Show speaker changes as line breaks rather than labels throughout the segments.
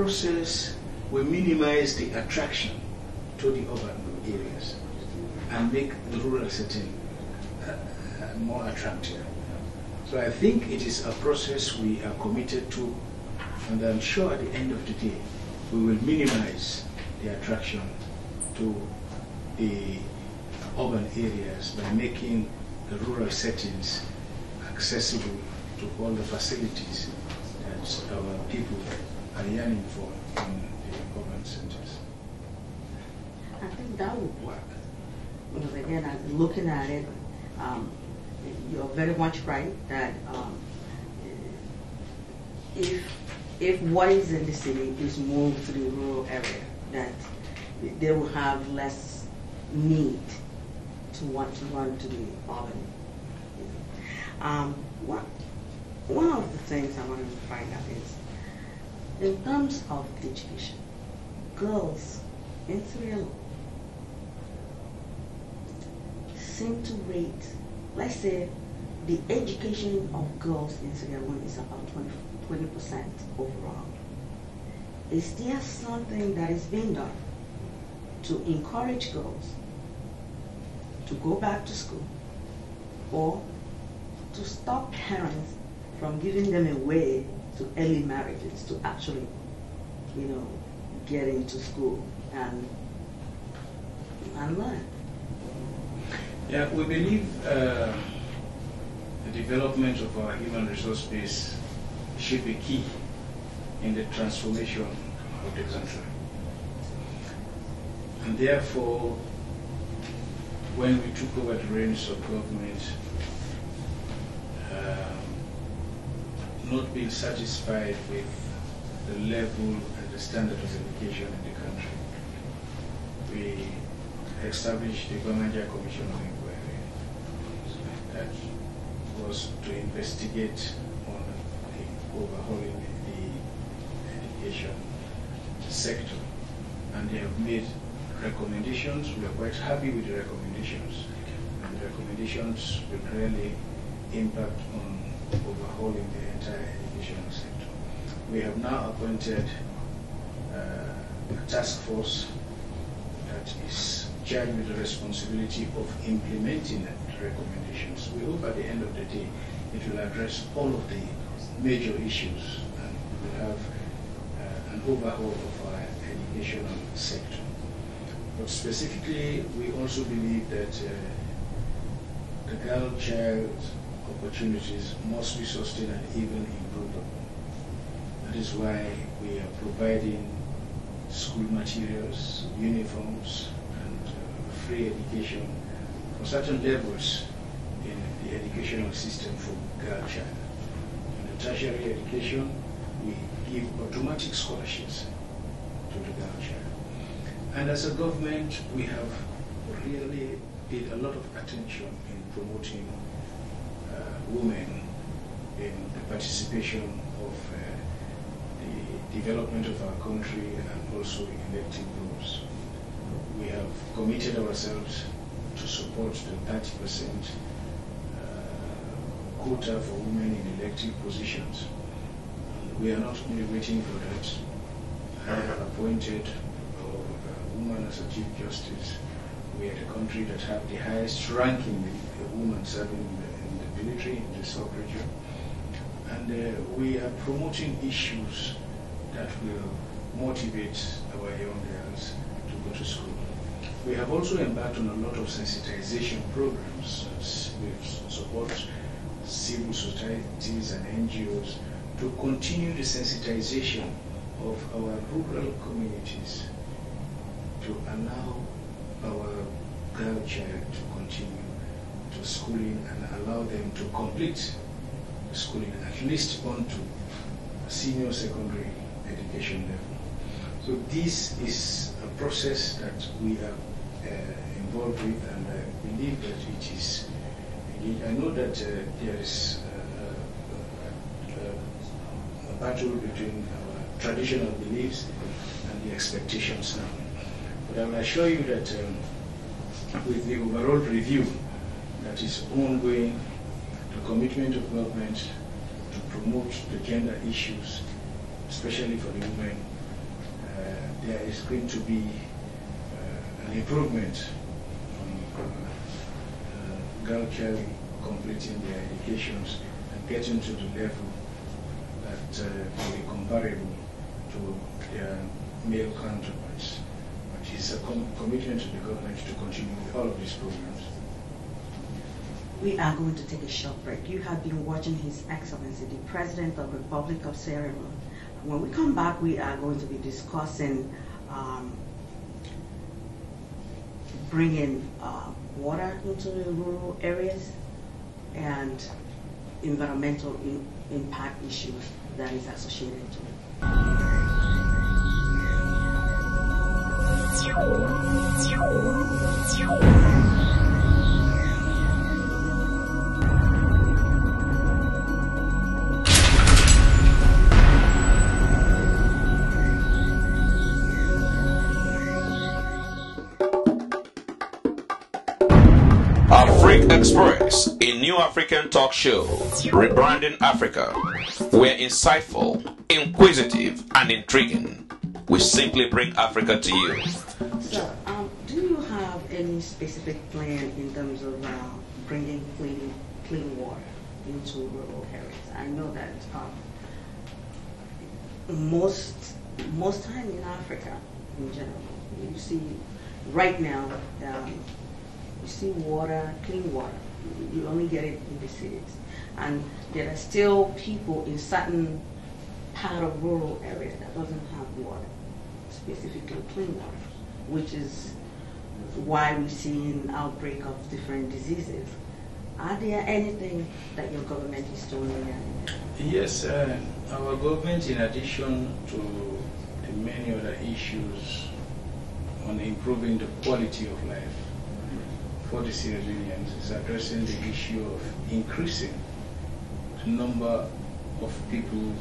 process will minimize the attraction to the urban areas and make the rural setting more attractive. So I think it is a process we are committed to, and I'm sure at the end of the day we will minimize the attraction to the urban areas by making the rural settings accessible to all the facilities that our people are yearning for in the urban centers.
I think that would work. Because again, looking at it, you're very much right that if what is in the city is moved to the rural area, that they will have less need to want to run to the urban. One of the things I wanted to find out is, in terms of education, girls in Sierra Leone seem to rate, let's say, the education of girls in Sierra Leone is about 20% overall. Is there something that is being done to encourage girls to go back to school, or to stop parents from giving them away to early marriages to actually, get into school and learn?
Yeah, we believe the development of our human resource base should be key in the transformation of the country. And therefore, when we took over the reins of government, not being satisfied with the level and the standard of education in the country, we established the Bamanja Commission of Inquiry that was to investigate on the overhauling the education sector. And they have made recommendations. We are quite happy with the recommendations. And the recommendations will really impact on overhauling the entire educational sector. We have now appointed a task force that is charged with the responsibility of implementing the recommendations. We hope at the end of the day it will address all of the major issues and we will have an overhaul of our educational sector. But specifically, we also believe that the girl-child opportunities must be sustained and even improved upon. That is why we are providing school materials, uniforms, and free education for certain levels in the educational system for girl-child. In the tertiary education, we give automatic scholarships to the girl-child. And as a government, we have really paid a lot of attention in promoting women in the participation of the development of our country and also in elective roles. We have committed ourselves to support the 30% quota for women in elective positions. We are not only waiting for that. I have appointed a woman as a Chief Justice. We are the country that have the highest ranking woman serving in the military in the sub-region. And we are promoting issues that will motivate our young girls to go to school. We have also embarked on a lot of sensitization programs. We support civil societies and NGOs to continue the sensitization of our rural communities to allow our girl child to continue to schooling and allow them to complete schooling at least onto senior secondary education level. So this is a process that we are involved with, and I believe that it is. I know that there is a battle between our traditional beliefs and the expectations now. But I will assure you that with the overall review that is ongoing, the commitment of government to promote the gender issues, especially for the women, there is going to be an improvement on girl child completing their educations and getting to the level that will be comparable to their male counterparts. But it's a commitment to the government to continue with all of these programs.
We are going to take a short break. You have been watching His Excellency, the President of the Republic of Sierra Leone. When we come back, we are going to be discussing bringing water into the rural areas and environmental impact issues that is associated to it.
Express, a new African talk show, rebranding Africa. We're insightful, inquisitive, and intriguing. We simply bring Africa to you.
So, do you have any specific plan in terms of bringing clean water into rural areas? I know that most time in Africa, in general, you see right now. You see water, clean water, you only get it in the cities. And there are still people in certain part of rural area that doesn't have water, specifically clean water, which is why we see an outbreak of different diseases. Are there anything that your government is doing there?
Yes, our government, in addition to the many other issues on improving the quality of life for the Sierra Leoneans, is addressing the issue of increasing the number of people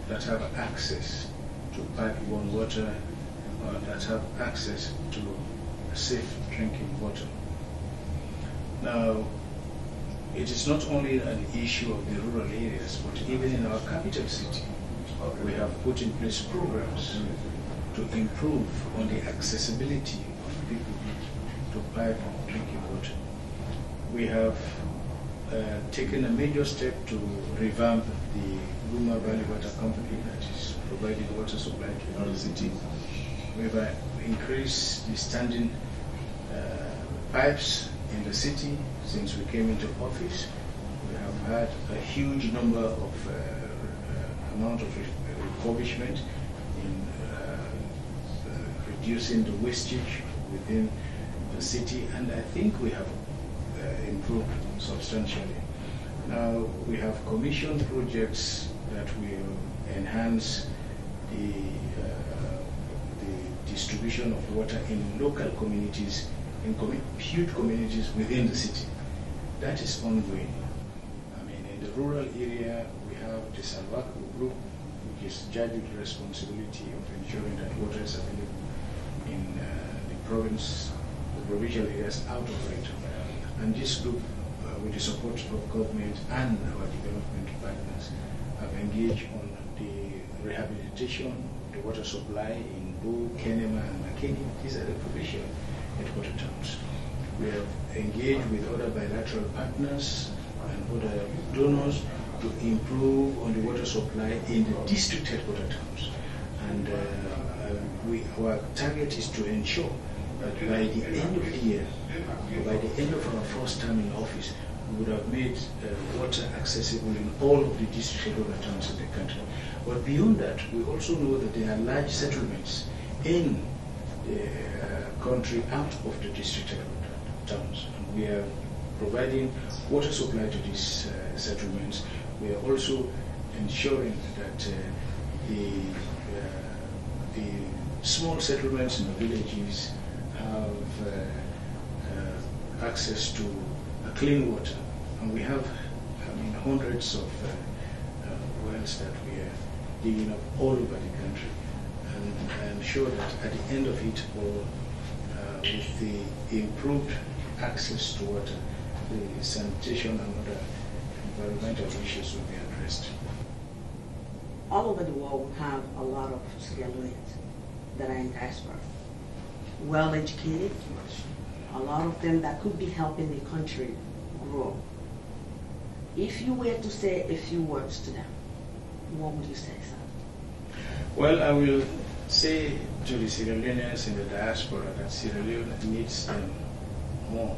that have access to pipe-borne water, that have access to safe drinking water. Now, it is not only an issue of the rural areas, but even in our capital city, we have put in place programs to improve on the accessibility of people to pipe drinking water. We have taken a major step to revamp the Guma Valley Water Company that is providing water supply to our city. We've increased the standing pipes in the city since we came into office. We have had a huge number of amount of refurbishment in reducing the wastage within the city, and I think we have improved substantially. Now we have commissioned projects that will enhance the distribution of water in local communities, in huge communities within the city. That is ongoing. I mean, in the rural area, we have the Salvaco group, which is charged with the responsibility of ensuring that water is available in the province, the provincial areas out of it. And this group, with the support of government and our development partners, have engaged on the rehabilitation of the water supply in Bo, Kenema, and Makeni. These are the provincial headquarter towns. We have engaged with other bilateral partners and other donors to improve on the water supply in the district headquarter towns. And our target is to ensure that by the end of the year, or by the end of our first term in office, we would have made water accessible in all of the district headquarter towns in the country. But beyond that, we also know that there are large settlements in the country out of the district headquarter towns. And we are providing water supply to these settlements. We are also ensuring that the small settlements in the villages have access to clean water. And we have, hundreds of wells that we are digging up all over the country. And I'm sure that at the end of it all, with the improved access to water, the sanitation and other environmental issues will be addressed.
All over the world we have a lot of Sierra Leoneans that are in diaspora. Well educated, a lot of them that could be helping the country grow. If you were to say a few words to them, what would you say, sir?
Well, I will say to the Sierra Leoneans in the diaspora that Sierra Leone needs them more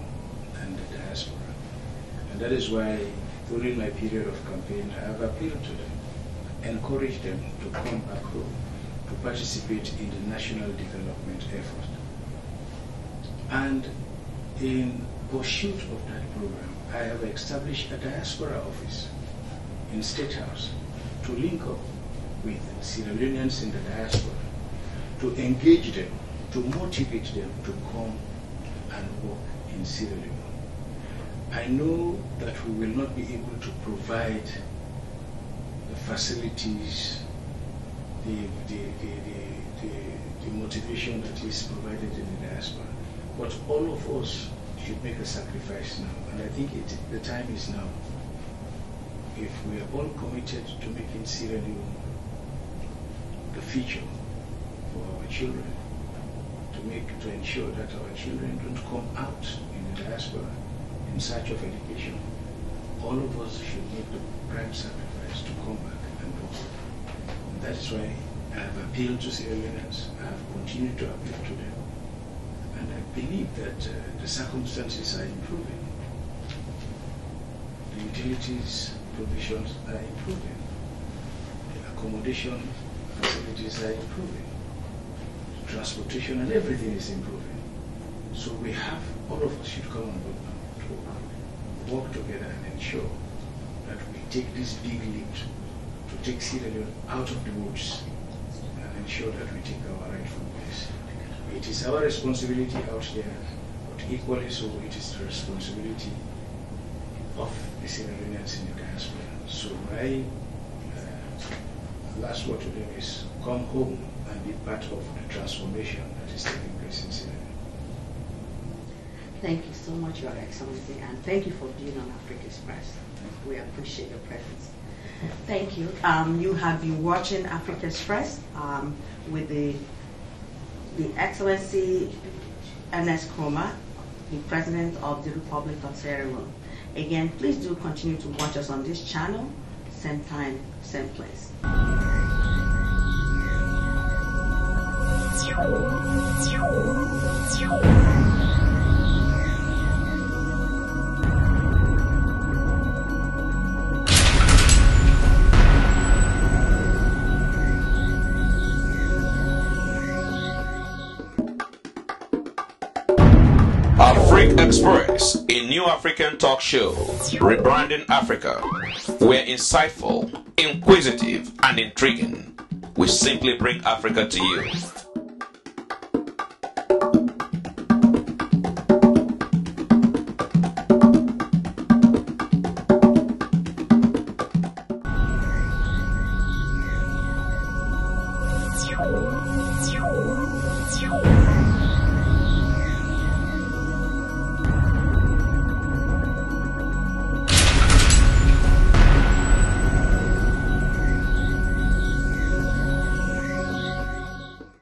than the diaspora. And that is why during my period of campaign, I have appealed to them, encouraged them to come back home, to participate in the national development effort. And in pursuit of that program, I have established a diaspora office in State House to link up with Sierra Leoneans in the diaspora, to engage them, to motivate them to come and work in Sierra Leone. I know that we will not be able to provide the facilities, the motivation that is provided in the diaspora, but all of us should make a sacrifice now, and I think the time is now. If we are all committed to making Sierra Leone the future for our children, to ensure that our children don't come out in the diaspora in search of education, all of us should make the prime sacrifice to come back and work. And that is why I have appealed to Sierra Leoneans. I have continued to appeal to them. And I believe that the circumstances are improving. The utilities provisions are improving. The accommodation facilities are improving. The transportation and everything is improving. So we have, all of us should come on board now to work together and ensure that we take this big leap to take Sierra Leone out of the woods and ensure that we take our rightful place. It is our responsibility out there, but equally so it is the responsibility of the Sierra Leoneans in the diaspora. So my last word to them is come home and be part of the transformation that is taking place in Sierra Leone.
Thank you so much, Your Excellency, and thank you for being on Africa Express. We appreciate your presence. Thank you. You have been watching Africa Express with the Excellency Ernest Korona, the President of the Republic of Sierra Leone. Again, please do continue to watch us on this channel, same time, same place.
Africa Express, a new African talk show, rebranding Africa. We're insightful, inquisitive, and intriguing. We simply bring Africa to you.